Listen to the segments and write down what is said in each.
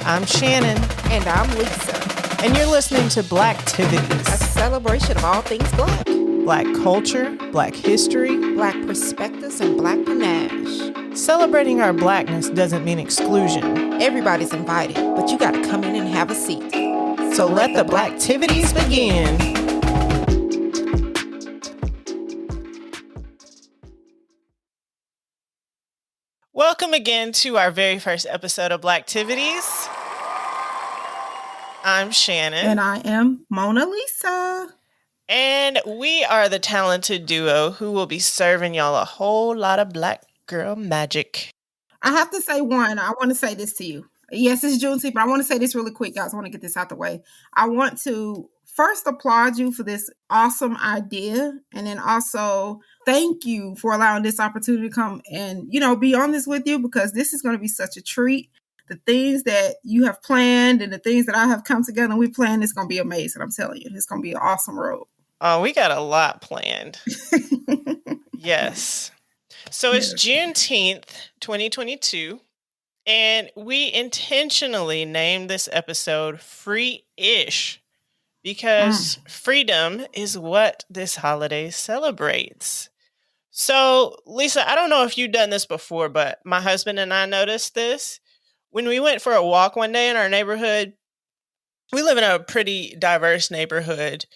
I'm Shannon. And I'm Lisa. And you're listening to Blacktivities, a celebration of all things Black. Black culture, Black history, Black perspectives, and Black panache. Celebrating our Blackness doesn't mean exclusion. Everybody's invited, but you gotta come in and have a seat. So let the Blacktivities begin. Welcome again to our very first episode of Blacktivities. I'm Shannon. And I am Mona Lisa. And we are the talented duo who will be serving y'all a whole lot of Black girl magic. I have to say I want to say this to you. Yes, it's Juneteenth, but I want to say this really quick, guys. I want to get this out the way. I want to first applaud you for this awesome idea, and then also thank you for allowing this opportunity to come and, be on this with you, because this is going to be such a treat. The things that you have planned and the things that I have come together and we planned, it's going to be amazing. I'm telling you, it's going to be an awesome road. Oh, we got a lot planned. Yes. So it's Juneteenth, 2022, and we intentionally named this episode Free-ish because freedom is what this holiday celebrates. So, Lisa, I don't know if you've done this before, but my husband and I noticed this. When we went for a walk one day in our neighborhood, we live in a pretty diverse neighborhood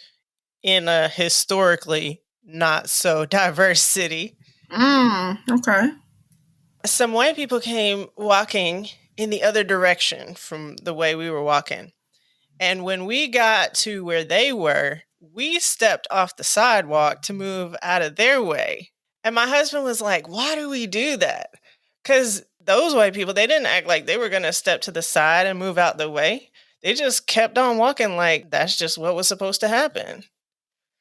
in a historically not so diverse city. Okay. Some white people came walking in the other direction from the way we were walking. And when we got to where they were, we stepped off the sidewalk to move out of their way. And my husband was like, why do we do that? Because those white people, they didn't act like they were going to step to the side and move out the way. They just kept on walking like that's just what was supposed to happen.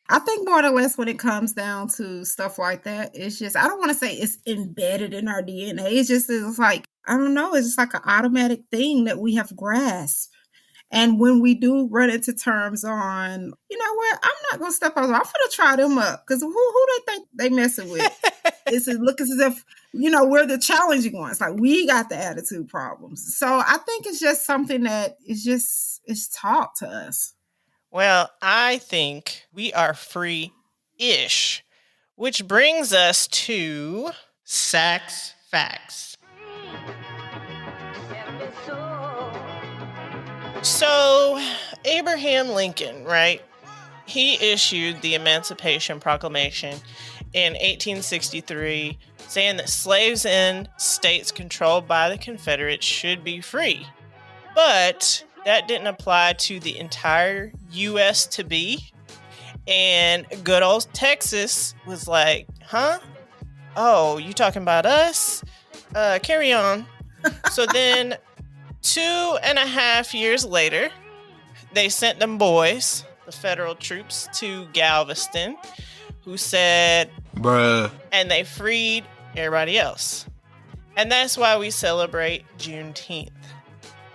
I think more or less when it comes down to stuff like that, it's just, I don't want to say it's embedded in our DNA. It's like, I don't know, it's just like an automatic thing that we have grasped. And when we do run into terms on, you know what, I'm not going to step out. I'm going to try them up. Because who they think they messing with? It looks as if, we're the challenging ones. Like, we got the attitude problems. So I think it's just something that is taught to us. Well, I think we are free-ish, which brings us to Sax Facts. So, Abraham Lincoln, right? He issued the Emancipation Proclamation in 1863, saying that slaves in states controlled by the Confederates should be free. But that didn't apply to the entire U.S. to be. And good old Texas was like, huh? Oh, you talking about us? Carry on. So then 2.5 years later, they sent them boys, the federal troops, to Galveston, who said, bruh. And they freed everybody else. And that's why we celebrate Juneteenth.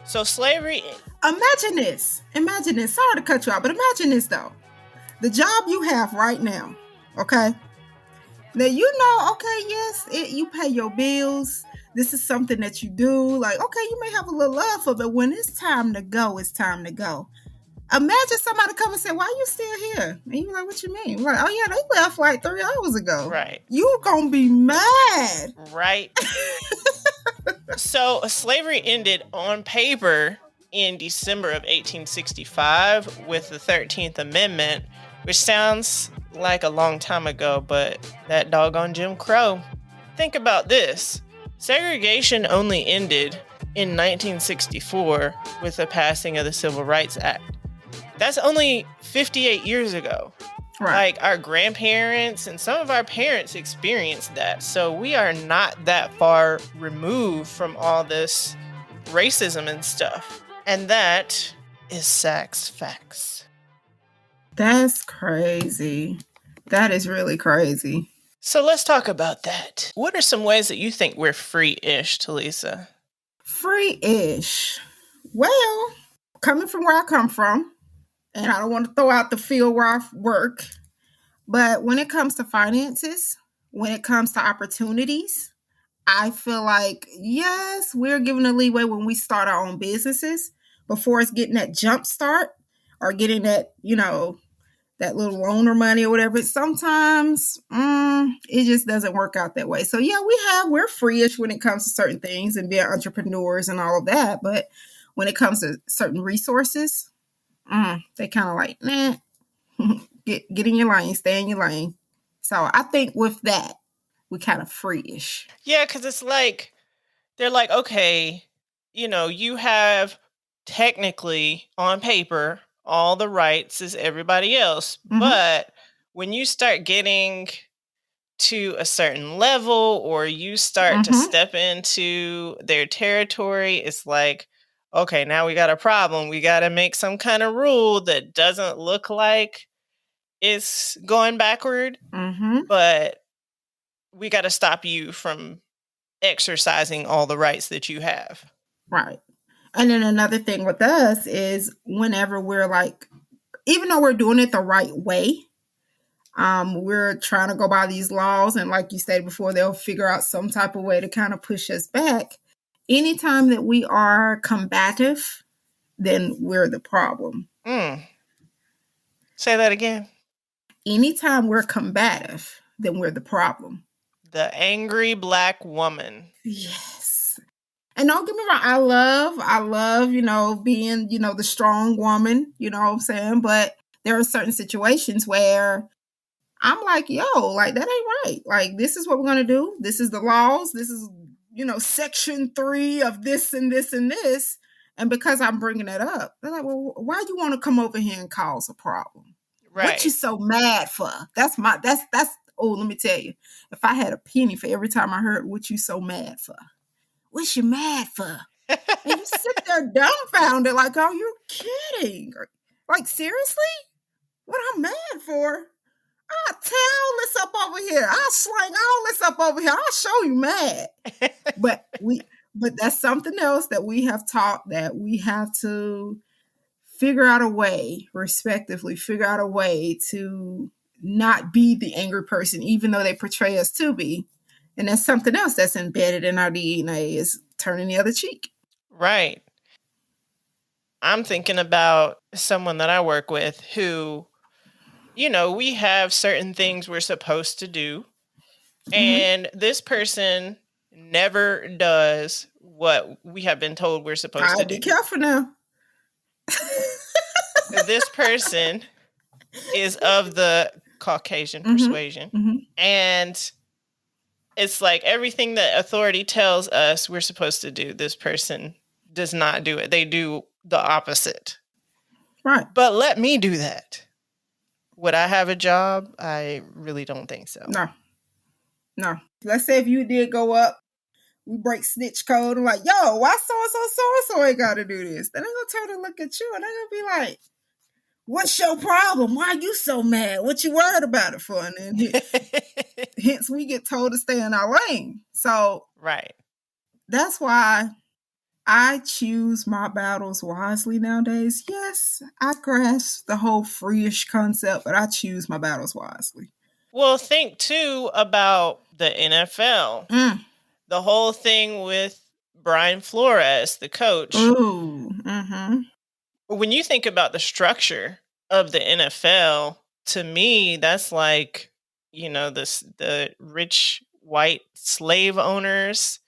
So slavery... Imagine this. Sorry to cut you out, but imagine this, though. The job you have right now, okay? Now, yes, you pay your bills. This is something that you do. Like, okay, you may have a little love for it, but when it's time to go, it's time to go. Imagine somebody come and say, why are you still here? And you're like, what you mean? You're like, oh, yeah, they left like 3 hours ago. Right. You're going to be mad. Right. So slavery ended on paper in December of 1865 with the 13th Amendment, which sounds like a long time ago, but that doggone Jim Crow. Think about this. Segregation only ended in 1964 with the passing of the Civil Rights Act. That's only 58 years ago. Right. Like, our grandparents and some of our parents experienced that. So we are not that far removed from all this racism and stuff. And that is Sax Facts. That's crazy. That is really crazy. So let's talk about that. What are some ways that you think we're free-ish, Talisa? Free-ish. Well, coming from where I come from, and I don't want to throw out the field where I work, but when it comes to finances, when it comes to opportunities, I feel like, yes, we're given a leeway when we start our own businesses before it's getting that jump start or getting that, that little loaner money or whatever. Sometimes it just doesn't work out that way. So yeah, we're free-ish when it comes to certain things and being entrepreneurs and all of that. But when it comes to certain resources, they kind of like, nah, get in your lane, stay in your lane. So I think with that, we kind of free-ish. Yeah, because it's like, they're like, okay, you have technically on paper all the rights as everybody else. Mhm. But when you start getting to a certain level or you start to step into their territory, it's like, okay, now we got a problem. We got to make some kind of rule that doesn't look like it's going backward, but we got to stop you from exercising all the rights that you have. Right. And then another thing with us is whenever we're like, even though we're doing it the right way, we're trying to go by these laws. And like you stated before, they'll figure out some type of way to kind of push us back. Anytime that we are combative, then we're the problem. Say that again. Anytime we're combative, then we're the problem. The angry Black woman. Yes. And don't get me wrong, I love, being, the strong woman, you know what I'm saying? But there are certain situations where I'm like, yo, like, that ain't right. Like, this is what we're going to do. This is the laws. This is, section 3 of this and this and this. And because I'm bringing it up, they're like, well, why do you want to come over here and cause a problem? Right. What you so mad for? That's let me tell you, if I had a penny for every time I heard what you so mad for. What you mad for? And you sit there dumbfounded like, oh, you're kidding. Like, seriously? What I'm mad for? I'll tear all this up over here. I'll slang all this up over here. I'll show you mad. But that's something else that we have taught, that we have to figure out a way, respectively, figure out a way to not be the angry person, even though they portray us to be. And that's something else that's embedded in our DNA, is turning the other cheek. Right. I'm thinking about someone that I work with who, we have certain things we're supposed to do. And this person never does what we have been told we're supposed to do. Be careful now. This person is of the Caucasian persuasion. And it's like everything that authority tells us we're supposed to do, this person does not do it. They do the opposite. Right. But let me do that. Would I have a job? I really don't think so. No. Let's say if you did go up, we break snitch code and like, yo, why so-and-so ain't got to do this? Then they're going to turn and look at you and they're going to be like, what's your problem? Why are you so mad? What you worried about it for? And then hence we get told to stay in our lane. So right. That's why I choose my battles wisely nowadays. Yes, I grasp the whole free-ish concept, but I choose my battles wisely. Well, think too about the NFL. The whole thing with Brian Flores, the coach. Ooh. When you think about the structure of the NFL, to me, that's like, the rich white slave owners,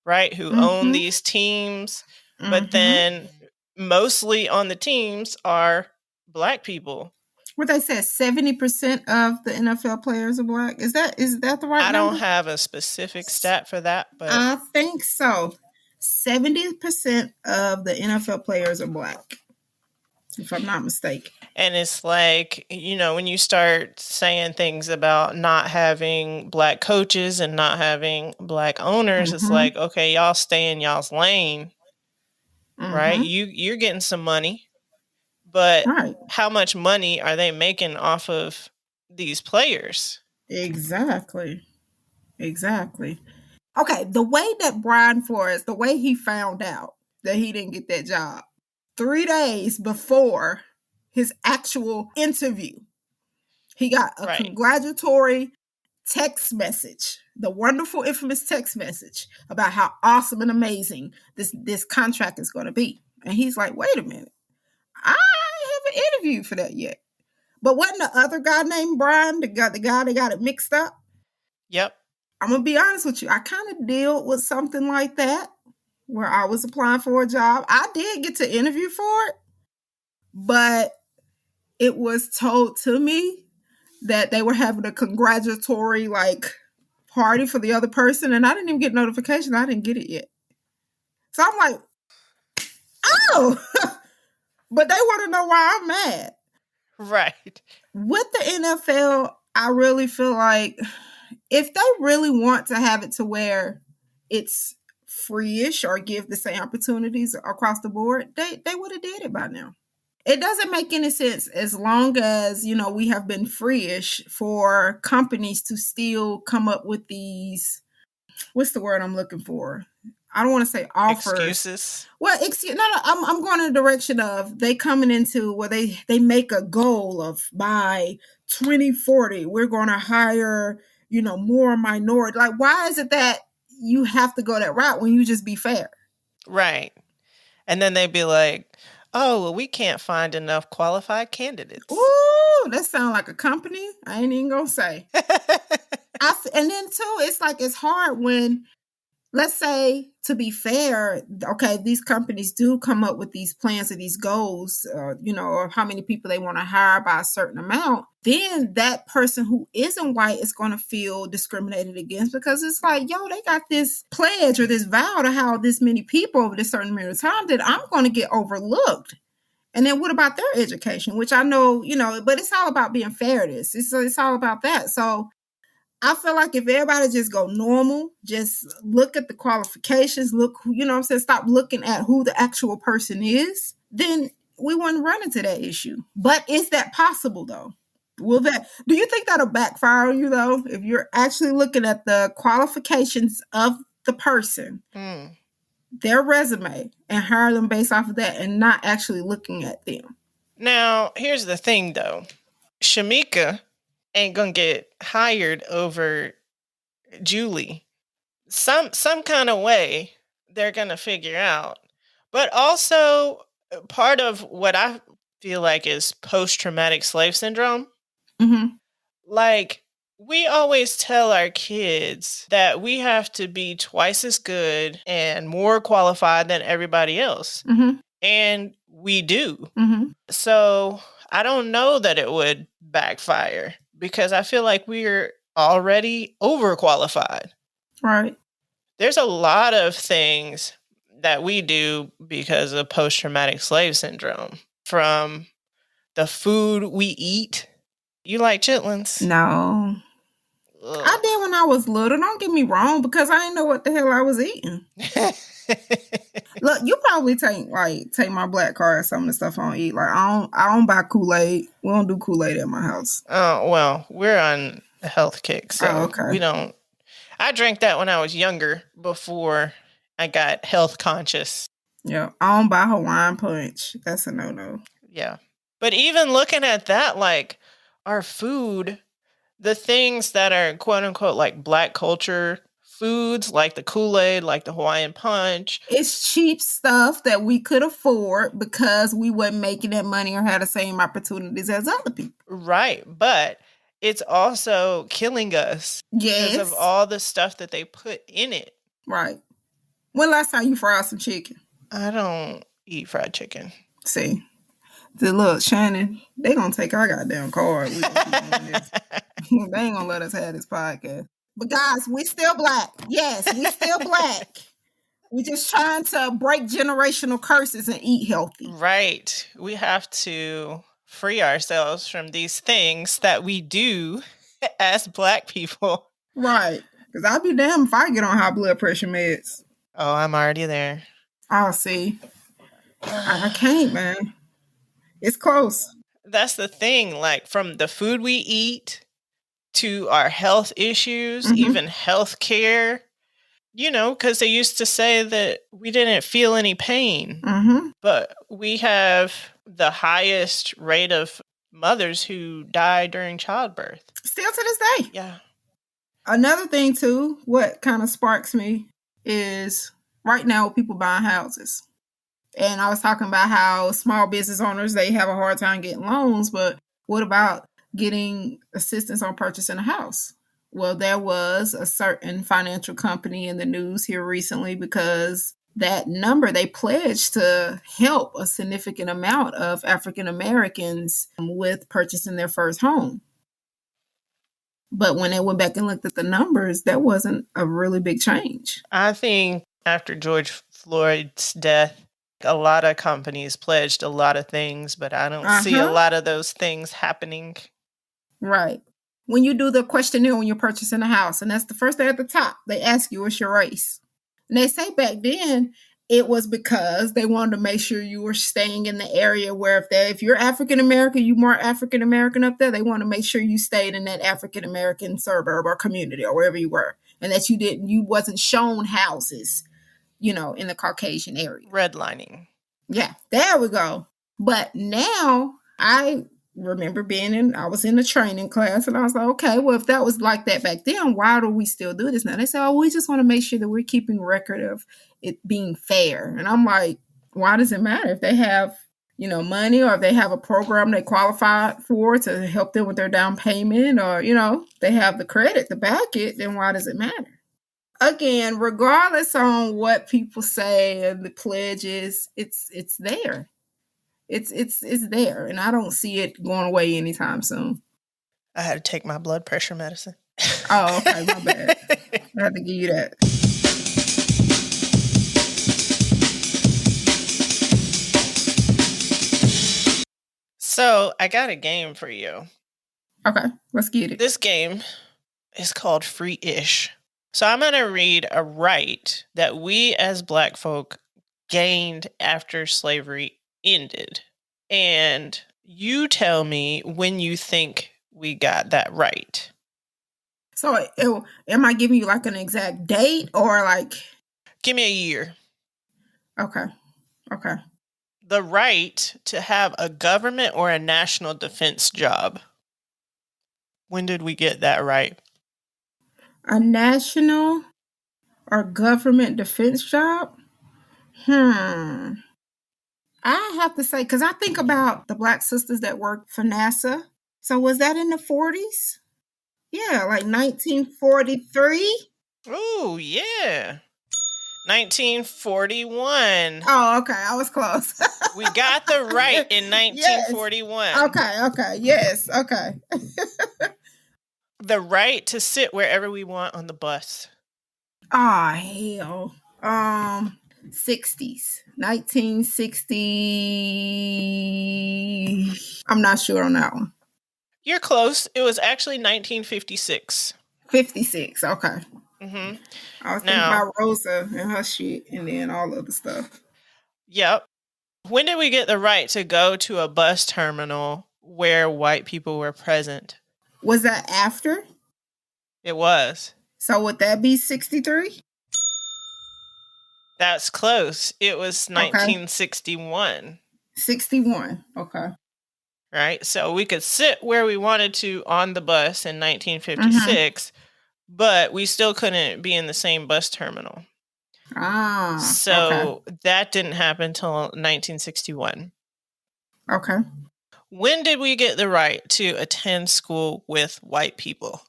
right, who own these teams. But then mostly on the teams are Black people. What they said, 70% of the NFL players are Black. Is that the right number? I don't have a specific stat for that, but I think so. 70% of the NFL players are Black, if I'm not mistaken. And it's like, when you start saying things about not having Black coaches and not having Black owners, it's like, okay, y'all stay in y'all's lane, right? You're getting some money, but how much money are they making off of these players? Exactly. Okay, the way that Brian Flores, the way he found out that he didn't get that job, 3 days before his actual interview, he got a congratulatory text message, the wonderful, infamous text message about how awesome and amazing this contract is going to be. And he's like, wait a minute, I haven't interviewed for that yet. But wasn't the other guy named Brian, the guy that got it mixed up? Yep. I'm going to be honest with you. I kind of dealt with something like that where I was applying for a job. I did get to interview for it, but it was told to me that they were having a congratulatory party for the other person, and I didn't even get notification. I didn't get it yet. So I'm like, oh, but they want to know why I'm mad. Right. With the NFL, I really feel like if they really want to have it to where it's free-ish or give the same opportunities across the board, they would have did it by now. It doesn't make any sense as long as, we have been free-ish for companies to still come up with these, what's the word I'm looking for? I don't want to say offers. Excuses. Well, I'm going in the direction of they coming into where they make a goal of by 2040, we're going to hire, more minority. Like, why is it that you have to go that route when you just be fair? Right. And then they'd be like, oh, well, we can't find enough qualified candidates. Ooh, that sounds like a company. I ain't even going to say. And then, too, it's hard when, let's say, to be fair, okay, these companies do come up with these plans or these goals, or how many people they want to hire by a certain amount. Then that person who isn't white is going to feel discriminated against because it's like, yo, they got this pledge or this vow to hire this many people over this certain amount of time that I'm going to get overlooked. And then what about their education, which I know, but it's all about being fair. It's all about that. So I feel like if everybody just go normal, just look at the qualifications, stop looking at who the actual person is, then we wouldn't run into that issue. But is that possible, though? Do you think that'll backfire on you, though, if you're actually looking at the qualifications of the person, their resume, and hire them based off of that and not actually looking at them? Now, here's the thing, though. Shamika ain't gonna get hired over Julie. Some kind of way they're gonna figure out. But also, part of what I feel like is post-traumatic slave syndrome. Mm-hmm. Like, we always tell our kids that we have to be twice as good and more qualified than everybody else. Mm-hmm. And we do. Mm-hmm. So I don't know that it would backfire because I feel like we're already overqualified. Right. There's a lot of things that we do because of post-traumatic slave syndrome. From the food we eat. You like chitlins? No. Ugh. I did when I was little. Don't get me wrong, because I didn't know what the hell I was eating. Look, you probably take my black card and some of the stuff I don't eat. Like I don't buy Kool-Aid. We don't do Kool-Aid at my house. Oh, well, we're on a health kick, so okay. We don't. I drank that when I was younger before I got health conscious. Yeah, I don't buy Hawaiian Punch. That's a no-no. Yeah. But even looking at that, like our food, the things that are quote unquote like black culture foods, like the Kool-Aid, like the Hawaiian Punch. It's cheap stuff that we could afford because we weren't making that money or had the same opportunities as other people. Right. But it's also killing us. Yes. Because of all the stuff that they put in it. Right. When last time you fried some chicken? I don't eat fried chicken. See. Look, Shannon, they gonna take our goddamn card. We gonna keep doing this. They ain't gonna let us have this podcast. But guys, we still black. Yes, we still black. We just trying to break generational curses and eat healthy. Right. We have to free ourselves from these things that we do as black people. Right. Because I'll be damned if I get on high blood pressure meds. Oh, I'm already there. I'll see. I can't, man. It's close. That's the thing. Like, from the food we eat to our health issues, Mm-hmm. even health care, because they used to say that we didn't feel any pain. Mm-hmm. But we have the highest rate of mothers who die during childbirth. Still to this day. Yeah. Another thing too, what kind of sparks me is right now people buying houses. And I was talking about how small business owners, they have a hard time getting loans, but what about getting assistance on purchasing a house? Well, there was a certain financial company in the news here recently because that number they pledged to help a significant amount of African Americans with purchasing their first home. But when they went back and looked at the numbers, that wasn't a really big change. I think after George Floyd's death, a lot of companies pledged a lot of things, but I don't see a lot of those things happening. Right. When you do the questionnaire when you're purchasing a house, and that's the first thing at the top, they ask you what's your race. And they say back then it was because they wanted to make sure you were staying in the area where if you're African American, you more African American up there, they want to make sure you stayed in that African American suburb or community or wherever you were, and that you wasn't shown houses, in the Caucasian area. Redlining. Yeah, there we go. But now I remember I was in a training class, and I was like, okay, well, if that was like that back then, why do we still do this now? They say, oh, we just want to make sure that we're keeping record of it being fair. And I'm like, why does it matter if they have, money, or if they have a program they qualify for to help them with their down payment, or, they have the credit to back it, then why does it matter? Again, regardless on what people say and the pledges, it's there. It's there, and I don't see it going away anytime soon. I had to take my blood pressure medicine. Oh, okay, my bad. I had to give you that. So I got a game for you. Okay, let's get it. This game is called Free-ish. So I'm going to read a right that we as Black folk gained after slavery ended. And you tell me when you think we got that right. So am I giving you like an exact date or like? Give me a year. Okay. The right to have a government or a national defense job. When did we get that right? A national or government defense job? I have to say, because I think about the Black sisters that worked for NASA. So was that in the 40s? Yeah, like 1943? Oh, yeah. 1941. Oh, okay. I was close. We got the right in 1941. Yes. Okay. Yes. Okay. The right to sit wherever we want on the bus. Oh, hell. 60s. 1960. I'm not sure on that one. You're close. It was actually 1956. 56. Okay. Mm-hmm. I was thinking about Rosa and her shit and then all the other stuff. Yep. When did we get the right to go to a bus terminal where white people were present? Was that after? It was. So would that be 63? That's close. It was 1961. 61. Okay. Right? So we could sit where we wanted to on the bus in 1956, but we still couldn't be in the same bus terminal. So that didn't happen until 1961. Okay. When did we get the right to attend school with white people?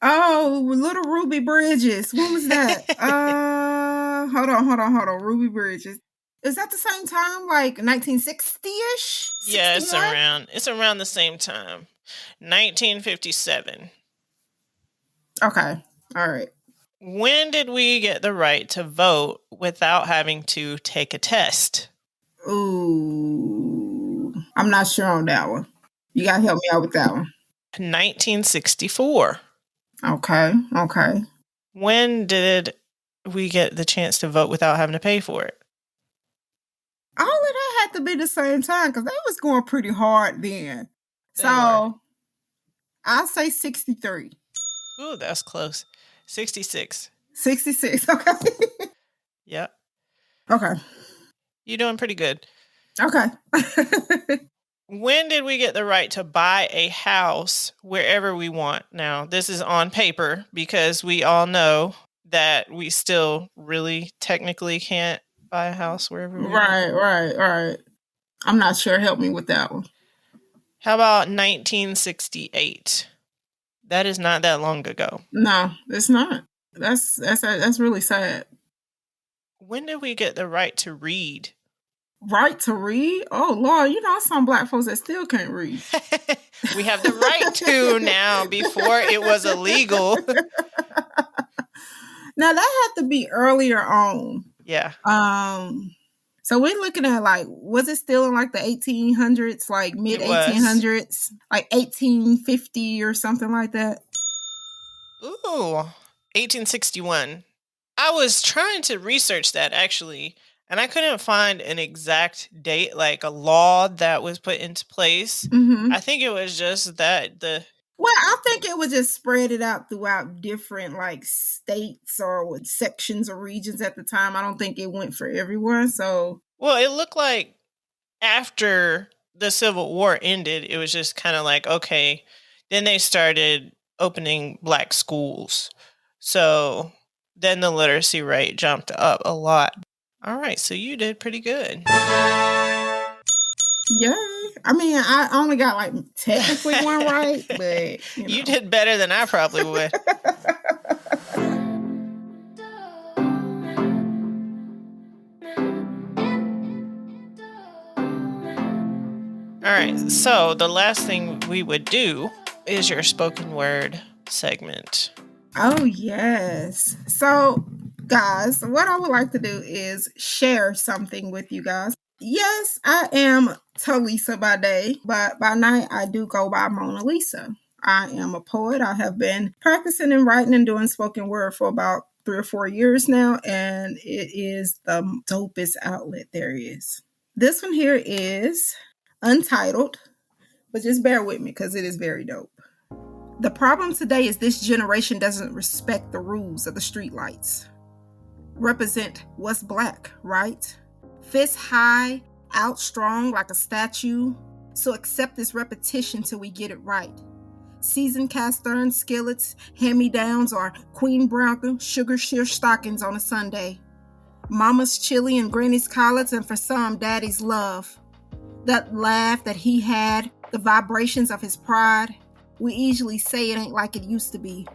Oh, Little Ruby Bridges. When was that? Hold on. Ruby Bridges. Is that the same time, like 1960-ish? Yeah, it's around the same time. 1957. Okay. All right. When did we get the right to vote without having to take a test? Ooh, I'm not sure on that one. You got to help me out with that one. 1964. Okay. When did we get the chance to vote without having to pay for it? All of that had to be the same time because they was going pretty hard then. So I'll say 63. Ooh, that's close. 66. 66, okay. Yep. Okay. You're doing pretty good. Okay. When did we get the right to buy a house wherever we want? Now, this is on paper because we all know that we still really technically can't buy a house wherever we want. Right. I'm not sure. Help me with that one. How about 1968? That is not that long ago. No, it's not. That's really sad. When did we get the right to read? Right to read? Oh, Lord, some black folks that still can't read. We have the right to now. Before it was illegal. Now, that had to be earlier on. Yeah. So we're looking at, like, was it still in, like, the 1800s, like, mid-1800s? Like, 1850 or something like that? Ooh, 1861. I was trying to research that, actually, and I couldn't find an exact date, like a law that was put into place. Mm-hmm. I think it was just that Well, I think it was just spread it out throughout different, like, states or sections or regions at the time. I don't think it went for everyone, so... Well, it looked like after the Civil War ended, it was just kind of like, okay, then they started opening black schools. So then the literacy rate jumped up a lot. All right, so you did pretty good. Yeah, I mean, I only got, like, technically one right, but, You did better than I probably would. All right, so the last thing we would do is your spoken word segment. Oh, yes. So, guys, what I would like to do is share something with you guys. Yes, I am Talisa by day, but by night I do go by Mona Lisa. I am a poet. I have been practicing and writing and doing spoken word for about 3 or 4 years now, and it is the dopest outlet there is. This one here is untitled, but just bear with me because it is very dope. The problem today is this generation doesn't respect the rules of the streetlights. Represent what's black, right? Fist high, out strong like a statue. So accept this repetition till we get it right. Seasoned cast iron skillets, hand-me-downs, or Queen Brown sugar sheer stockings on a Sunday. Mama's chili and granny's collards, and for some, daddy's love. That laugh that he had, the vibrations of his pride. We easily say it ain't like it used to be.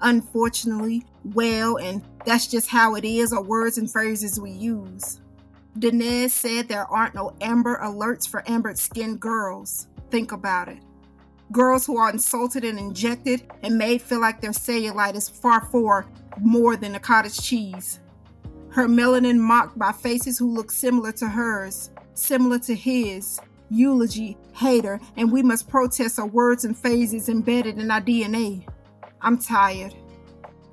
Unfortunately, well, and that's just how it is, are words and phrases we use. Dinesh said there aren't no Amber Alerts for amber-skinned girls. Think about it. Girls who are insulted and injected and made feel like their cellulite is far more than a cottage cheese. Her melanin mocked by faces who look similar to hers, similar to his. Eulogy, hater, and we must protest our words and phases embedded in our DNA. I'm tired.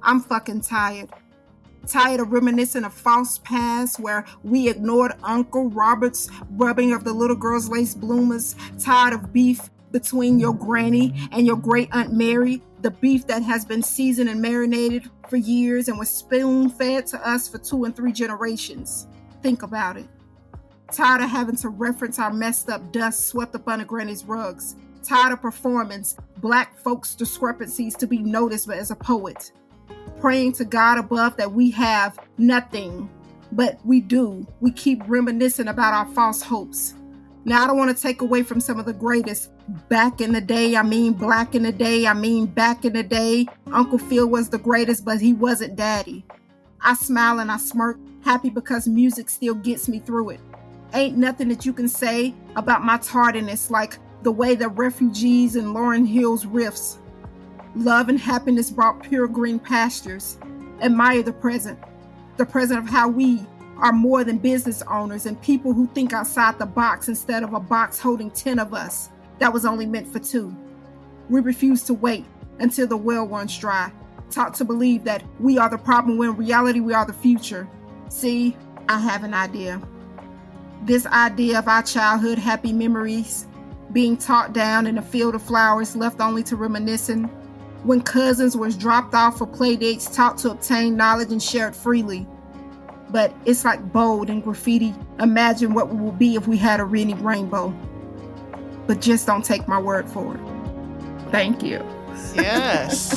I'm fucking tired. Tired of reminiscing of false past where we ignored Uncle Robert's rubbing of the little girl's lace bloomers. Tired of beef between your granny and your great Aunt Mary. The beef that has been seasoned and marinated for years and was spoon-fed to us for 2 and 3 generations. Think about it. Tired of having to reference our messed up dust swept up under granny's rugs. Tired of performance, black folks' discrepancies to be noticed as a poet. Praying to God above that we have nothing, but we do. We keep reminiscing about our false hopes. Now, I don't want to take away from some of the greatest. Back in the day, I mean black in the day, I mean back in the day. Uncle Phil was the greatest, but he wasn't daddy. I smile and I smirk, happy because music still gets me through it. Ain't nothing that you can say about my tardiness like the way the refugees in Lauryn Hill's riffs. Love and happiness brought pure green pastures. Admire the present of how we are more than business owners and people who think outside the box instead of a box holding 10 of us that was only meant for 2. We refuse to wait until the well runs dry, taught to believe that we are the problem when in reality we are the future. See, I have an idea. This idea of our childhood happy memories being taught down in a field of flowers left only to reminiscing. When cousins was dropped off for play dates taught to obtain knowledge and share it freely. But it's like bold and graffiti. Imagine what we will be if we had a reading rainbow. but just don't take my word for it. Thank you. Yes.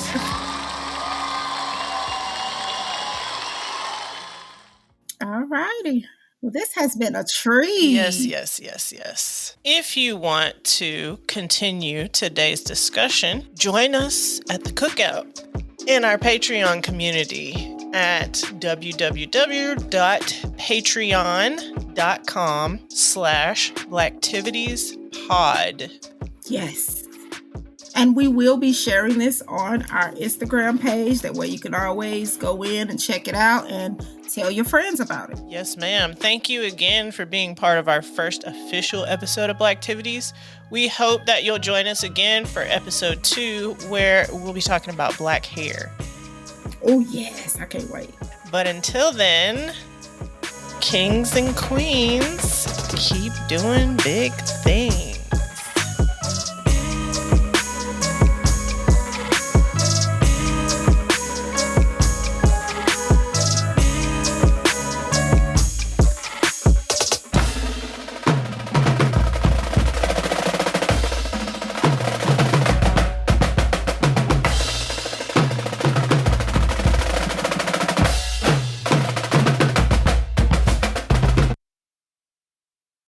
All righty. Well, this has been a treat. Yes. If you want to continue today's discussion, join us at the cookout in our Patreon community at www.patreon.com/Blacktivities Pod. Yes. And we will be sharing this on our Instagram page. That way you can always go in and check it out and tell your friends about it. Yes, ma'am. Thank you again for being part of our first official episode of Blacktivities. We hope that you'll join us again for episode 2, where we'll be talking about black hair. Oh, yes. I can't wait. But until then, kings and queens, keep doing big things.